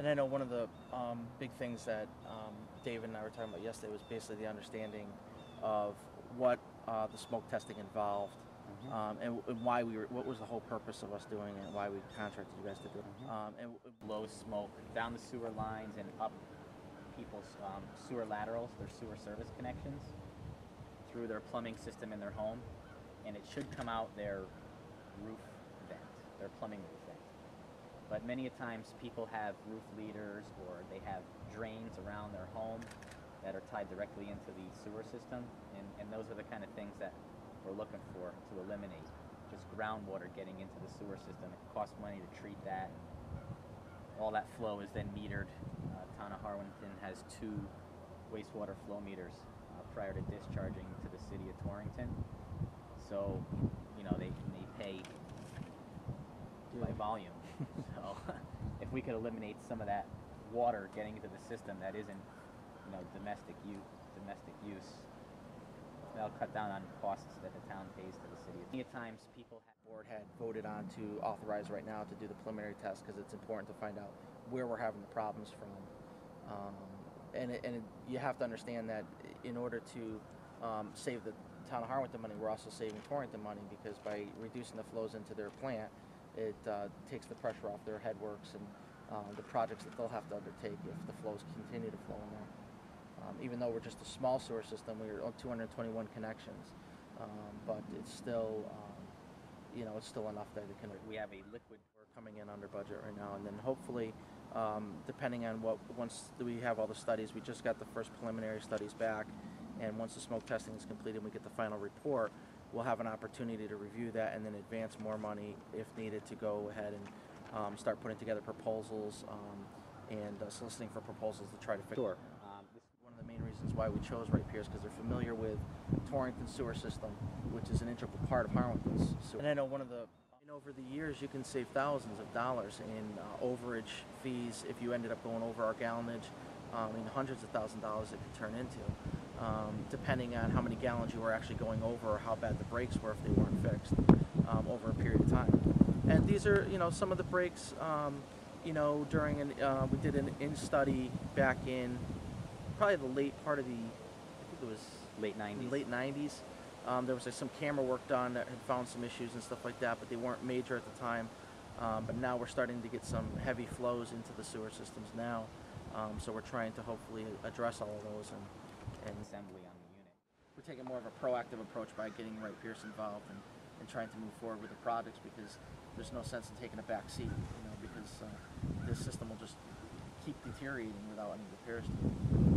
And I know one of the big things that David and I were talking about yesterday was basically the understanding of what the smoke testing involved, and why what was the whole purpose of us doing it, and why we contracted you guys to do it. And Low smoke down the sewer lines and up people's sewer laterals, their sewer service connections, through their plumbing system in their home, and it should come out their roof vent, their plumbing roof vent. But many a times people have roof leaders or they have drains around their home that are tied directly into the sewer system, and those are the kind of things that we're looking for to eliminate. Just groundwater getting into the sewer system. It costs money to treat that. All that flow is then metered. Town of Harwinton has 2 wastewater flow meters prior to discharging to the city of Torrington. So, you know, they pay by volume. So if we could eliminate some of that water getting into the system that isn't, domestic use, that'll cut down on costs that the town pays to the city. Many times people board had voted on to authorize right now to do the preliminary test because it's important to find out where we're having the problems from. And you have to understand that in order to save the town of Harwinton money, we're also saving Torrington money, because by reducing the flows into their plant, it takes the pressure off their headworks and the projects that they'll have to undertake if the flows continue to flow in there. Even though we're just a small sewer system, we're on 221 connections, but it's still, it's still enough that it can. We have a liquid. We're coming in under budget right now, and then hopefully, depending on once we have all the studies, we just got the first preliminary studies back, and once the smoke testing is completed and we get the final report, we'll have an opportunity to review that and then advance more money if needed to go ahead and start putting together proposals and soliciting for proposals to try to fix. Sure. This is one of the main reasons why we chose Right Piers, because they're familiar with Torrington sewer system, which is an integral part of Harwinton's sewer. And I know over the years you can save thousands of dollars in overage fees if you ended up going over our gallonage. Hundreds of thousands of dollars it could turn into, depending on how many gallons you were actually going over or how bad the breaks were if they weren't fixed over a period of time. And these are, some of the breaks, during we did an in-study back in probably the late part of I think it was late 90s. Late 90s. There was some camera work done that had found some issues and stuff like that, but they weren't major at the time. But now we're starting to get some heavy flows into the sewer systems now. So we're trying to hopefully address all of those and assembly on the unit. We're taking more of a proactive approach by getting Right Piers involved and trying to move forward with the projects, because there's no sense in taking a back seat, because this system will just keep deteriorating without any repairs to it.